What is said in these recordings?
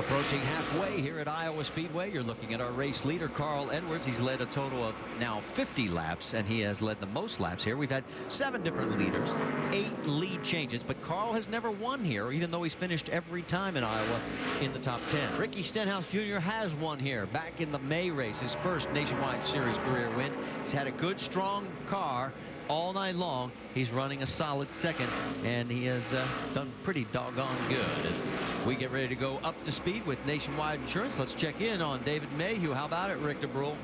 Approaching halfway here at Iowa Speedway, you're looking at our race leader, Carl Edwards. He's led a total of now 50 laps, and he has led the most laps here. We've had 7 different leaders, 8 lead changes, but Carl has never won here, even though he's finished every time in Iowa in the top 10. Ricky Stenhouse Jr. has won here back in the May race, his first Nationwide Series career win. He's had a good, strong car all night long. He's running a solid second, and he has done pretty doggone good as we get ready to go up to speed with Nationwide Insurance. Let's check in on David Mayhew. How about it, Rick DeBrule?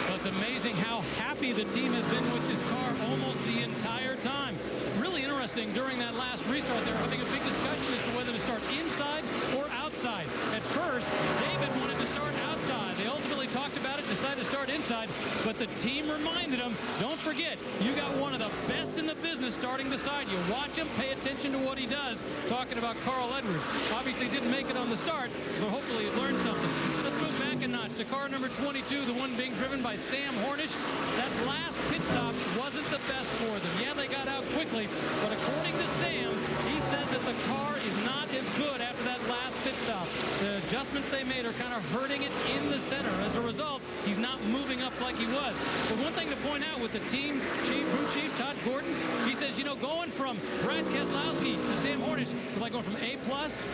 Well, it's amazing how happy the team has been with this car almost the entire time. Really interesting, during that last restart, they were having a big discussion as to whether to start inside or outside. At first, David wanted to start outside. They ultimately talked about it, decided to start inside, but the team reminded him, don't forget, you got one of the best in the business starting beside you. Watch him, pay attention to what he does. Talking about Carl Edwards. Obviously didn't make it on the start, but hopefully he learned something. Let's move back a notch to car number 22, the one being driven by Sam Hornish. That last pit stop wasn't the best for them. Yeah, they got out quickly, but according to Sam, he says that the car is not as good after that last pit stop. The adjustments they made are kind of hurting it in the center. As a result, he's not moving up like he was. But one thing to point out with the team chief, crew chief, Todd Gordon, he says, you know, going from Brad Keselowski to Sam Hornish was like going from A+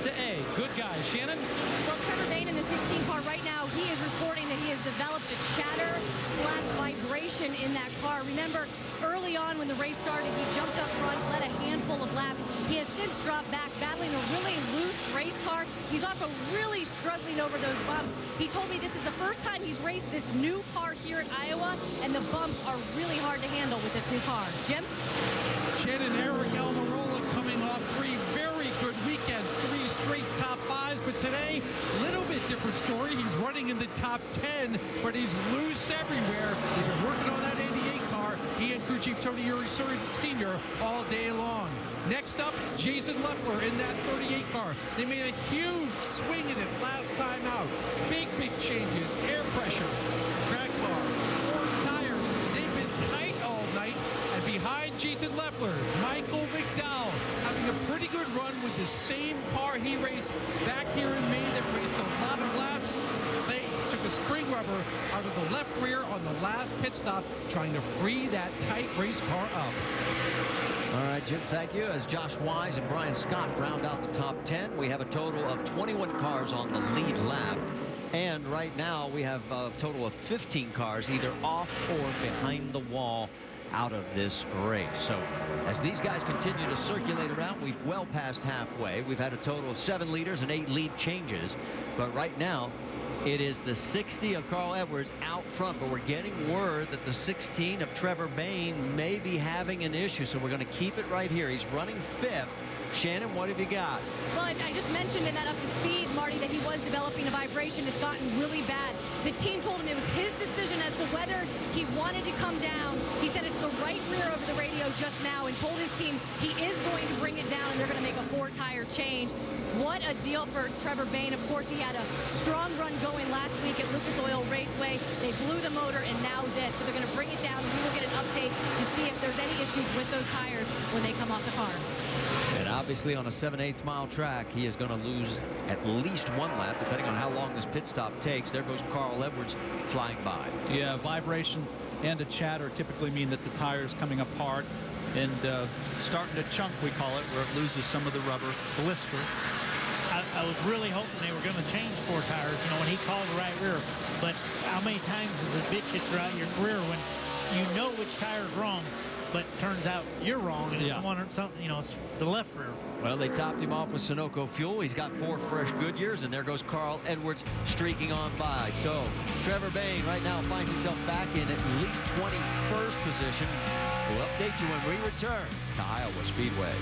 to A. Good guys. Shannon? Well, Trevor Bayne in the 16 car right now, he is reporting that he has developed a chatter/vibration in that car. Remember, early on when the race started, he jumped up front, led a handful of laps. He has since dropped back, battling a really loose race car. He's also really struggling over those bumps. He told me this is the first time he's raced this new car here in Iowa, and the bumps are really hard to handle with this new car. Jim? Shannon, Eric Almirola coming off 3 very good weekends, 3 straight top 5s, but today, a little bit different story. He's running in the top 10, but he's loose everywhere. They've been working on that 88 car, he and crew chief Tony Uri Sr. all day long. Next up, Jason Leffler in that 38 car. They made a huge swing in it last time out. Big changes, air pressure, track bar, 4 tires. They've been tight all night. And behind Jason Leffler, Michael McDowell having a pretty good run with the same car he raced back here in May that raced a lot of laps. They took a spring rubber out of the left rear on the last pit stop, trying to free that tight race car up. All right, Jim, thank you. As Josh Wise and Brian Scott round out the top 10, we have a total of 21 cars on the lead lap. And right now, we have a total of 15 cars either off or behind the wall out of this race. So as these guys continue to circulate around, we've well past halfway. We've had a total of 7 leaders and 8 lead changes. But right now, it is the 60 of Carl Edwards out front, but we're getting word that the 16 of Trevor Bayne may be having an issue, so we're going to keep it right here. He's running 5th. Shannon, what have you got? Well, I just mentioned in that up to speed, Marty, that he was developing a vibration. It's gotten really bad. The team told him it was his decision as to whether he wanted to come down. He said it's the right rear over the radio just now and told his team he is going to bring it down and they're going to make a 4-tire change. What a deal for Trevor Bayne. Of course, he had a strong run going last week at Lucas Oil Raceway. They blew the motor and now this. So they're going to bring it down and we will get an update to see if there's any issues with those tires when they come off the car. And obviously on a 7/8 mile track, he is going to lose at least 1 lap, depending on how long this pit stop takes. There goes Carl Edwards flying by. Yeah, vibration and a chatter typically mean that the tire is coming apart and starting to chunk, we call it, where it loses some of the rubber blister. I was really hoping they were going to change 4 tires, you know, when he called the right rear. But how many times is a bitch hit throughout your career when you know which tire is wrong, but turns out you're wrong and it's one or something, you know, it's the left rear. Well, they topped him off with Sunoco fuel. He's got 4 fresh Goodyears, and there goes Carl Edwards streaking on by. So Trevor Bayne right now finds himself back in at least 21st position. We'll update you when we return to Iowa Speedway.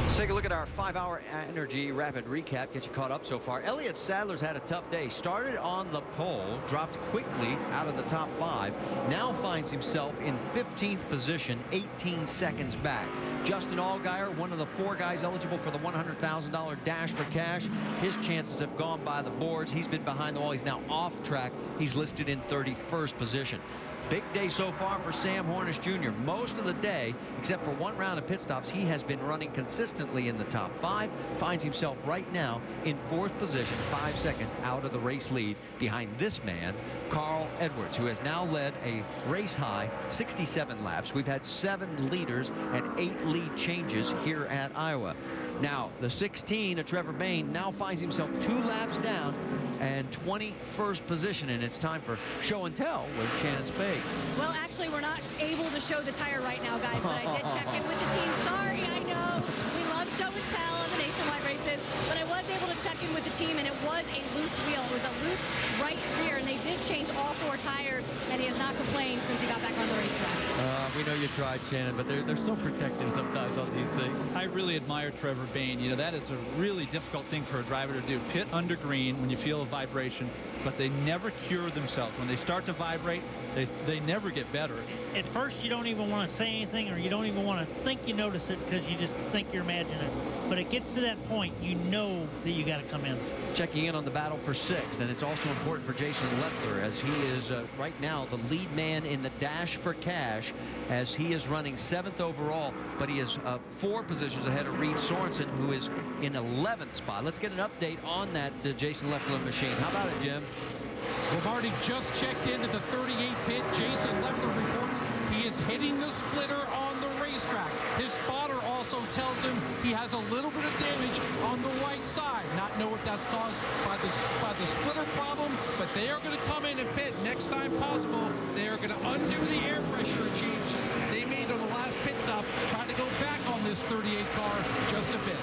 Let's take a look at our 5-hour energy rapid recap. Get you caught up so far. Elliott Sadler's had a tough day. Started on the pole, dropped quickly out of the top 5. Now finds himself in 15th position, 18 seconds back. Justin Allgaier, one of the 4 guys eligible for the $100,000 dash for cash. His chances have gone by the boards. He's been behind the wall. He's now off track. He's listed in 31st position. Big day so far for Sam Hornish Jr. Most of the day, except for one round of pit stops, he has been running consistently in the top 5. Finds himself right now in 4th position, 5 seconds out of the race lead behind this man, Carl Edwards, who has now led a race high 67 laps. We've had 7 leaders and 8 lead changes here at Iowa. Now, the 16 of Trevor Bayne now finds himself 2 laps down and 21st position, and it's time for show and tell with Shannon Spade. Well, actually, we're not able to show the tire right now, guys, but I did check in with the team. Sorry, I know. We love show and tell on the nationwide races, but I was able to check in with the team, and it was a loose wheel. It was a loose right rear, and they did change all 4 tires, and he has not complained since he got back on the racetrack. We know you tried, Shannon, but they're so protective sometimes on these things. I really admire Trevor Bayne. You know, that is a really difficult thing for a driver to do. Pit under green when you feel a vibration, but they never cure themselves. When they start to vibrate, they never get better. At first, you don't even want to say anything, or you don't even want to think you notice it because you just think you're imagining it. But it gets to that point, you know that you got to come in. Checking in on the battle for 6th, and it's also important for Jason Leffler, as he is right now the lead man in the dash for cash, as he is running 7th overall, but he is 4 positions ahead of Reed Sorensen, who is in 11th spot. Let's get an update on that Jason Leffler machine. How about it, Jim? Well, Marty just checked into the 38 pit. Jason Leffler reports he is hitting the splitter on the racetrack. His spotter also tells him he has a little bit of damage on the right side. Not know if that's caused by the splitter problem, but they are going to come in and pit next time possible. They are going to undo the air pressure changes they made on the last pit stop, try to go back on this 38 car just a bit.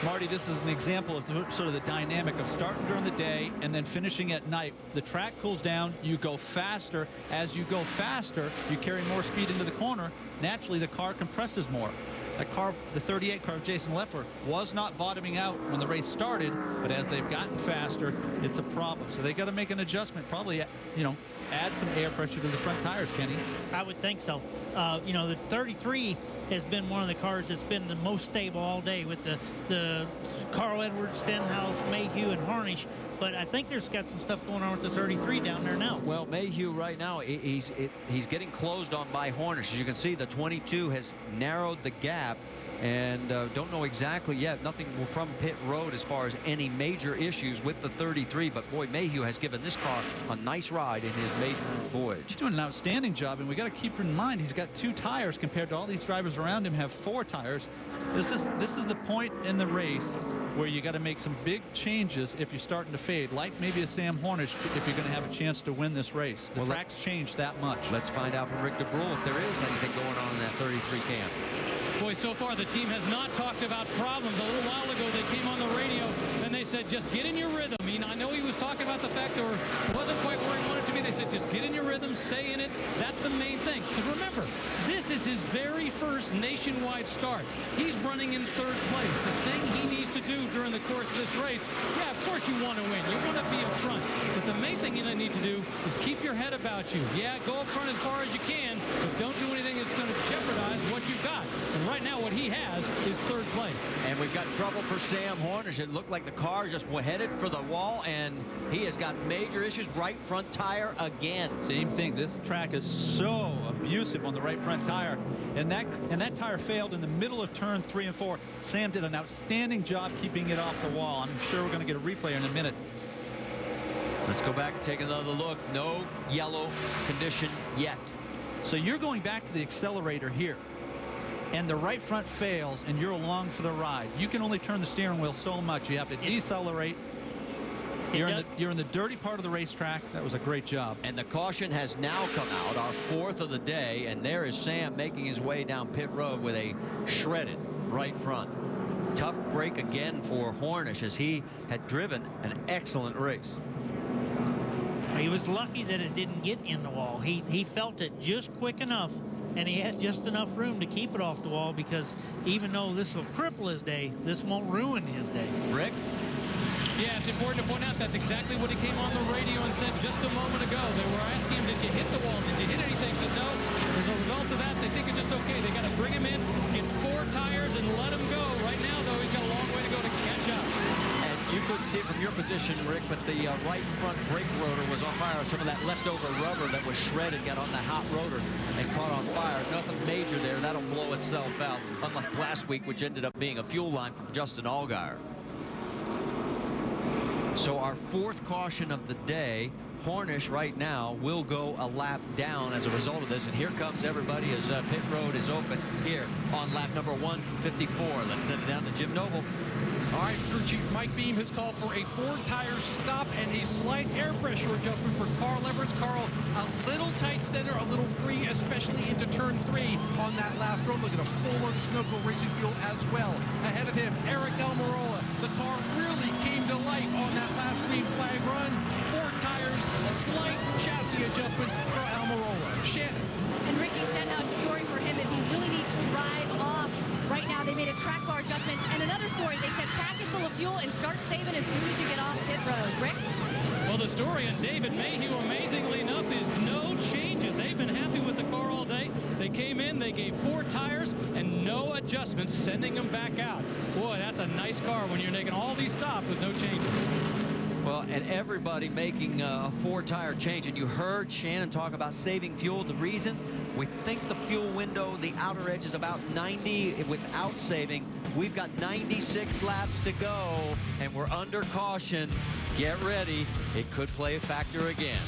Marty, this is an example of sort of the dynamic of starting during the day and then finishing at night. The track cools down, you go faster. As you go faster, you carry more speed into the corner. Naturally, the car compresses more. That car, the 38 car of Jason Leffler, was not bottoming out when the race started, but as they've gotten faster, it's a problem. So they got to make an adjustment, probably, you know, add some air pressure to the front tires, Kenny. I would think so. You know, the 33 has been one of the cars that's been the most stable all day with the Carl Edwards, Stenhouse, Mayhew, and Harnish. But I think there's got some stuff going on with the 33 down there now. Well, Mayhew right now, he's getting closed on by Hornish. As you can see, the 22 has narrowed the gap, and don't know exactly yet. Nothing from pit road as far as any major issues with the 33. But boy, Mayhew has given this car a nice ride in his maiden voyage. He's doing an outstanding job, and we got to keep in mind he's got 2 tires compared to all these drivers around him have 4 tires. This is the point in the race where you got to make some big changes if you're starting to fade, like maybe a Sam Hornish, if you're going to have a chance to win this race. The track's changed that much. Let's find out from Rick DeBrule if there is anything going on in that 33 cam. Boy, so far the team has not talked about problems. A little while ago they came on the radio and they said, just get in your rhythm. I mean, I know he was talking about the fact that it wasn't quite where he wanted to be. They said, just get in your rhythm, stay in it. That's the main thing. Because remember, this is his very first nationwide start. He's running in 3rd place. The thing he needs to do during the course of this race, yeah, of course you want to win. You want to be up front. But the main thing you need to do is keep your head about you. Yeah, go up front as far as you can, but don't do anything that's going to jeopardize what you've got. And right now what he has is 3rd place. And we've got trouble for Sam Hornish. It looked like the car just headed for the wall, and he has got major issues. Right front tire again. Same thing. This track is so abusive on the right front tire, and that tire failed in the middle of turn 3 and 4. Sam did an outstanding job keeping it off the wall. I'm sure we're going to get a replay in a minute. Let's go back and take another look. No yellow condition yet. So you're going back to the accelerator here, and the right front fails, and you're along for the ride. You can only turn the steering wheel so much. You have to decelerate. You're in the dirty part of the racetrack. That was a great job. And the caution has now come out, our 4th of the day, and there is Sam making his way down pit road with a shredded right front. Tough break again for Hornish, as he had driven an excellent race. He was lucky that it didn't get in the wall. He felt it just quick enough, and he had just enough room to keep it off the wall, because even though this will cripple his day, this won't ruin his day. Rick? Yeah, it's important to point out that's exactly what he came on the radio and said just a moment ago. They were asking him, did you hit the wall? Did you hit anything? He said, no. As a result of that, they think it's just okay. They got to bring him in, get 4 tires, and let him go. Right now, though, he's got a long way to go to catch up. And you could see it from your position, Rick, but the right front brake rotor was on fire. Some of that leftover rubber that was shredded got on the hot rotor and caught on fire. Nothing major there. That'll blow itself out, unlike last week, which ended up being a fuel line from Justin Allgaier. So our fourth caution of the day, Hornish right now will go a lap down as a result of this. And here comes everybody as pit road is open here on lap number 154. Let's send it down to Jim Noble. All right, crew chief Mike Beam has called for a 4-tire stop and a slight air pressure adjustment for Carl Everett. Carl, a little tight center, a little free, especially into turn 3 on that last run. Look at a full load of Snowville Racing Fuel as well. Ahead of him, Eric Almirola. The car really came to life on that last green flag run. 4 tires, slight chassis adjustment for Almirola. Shannon. And Ricky Stenhouse's story for him is he really needs to drive off. Right now, they made a track bar adjustment. And another story, they said pack it full of fuel and start saving as soon as you get off pit road. Rick? Well, the story on David Mayhew, amazingly enough, is no changes. They've been happy with the car all day. They came in, they gave 4 tires and no adjustments, sending them back out. Boy, that's a nice car when you're making all these stops with no changes. Well, and everybody making a 4-tire change. And you heard Shannon talk about saving fuel. The reason, we think the fuel window, the outer edge is about 90 without saving. We've got 96 laps to go, and we're under caution. Get ready. It could play a factor again.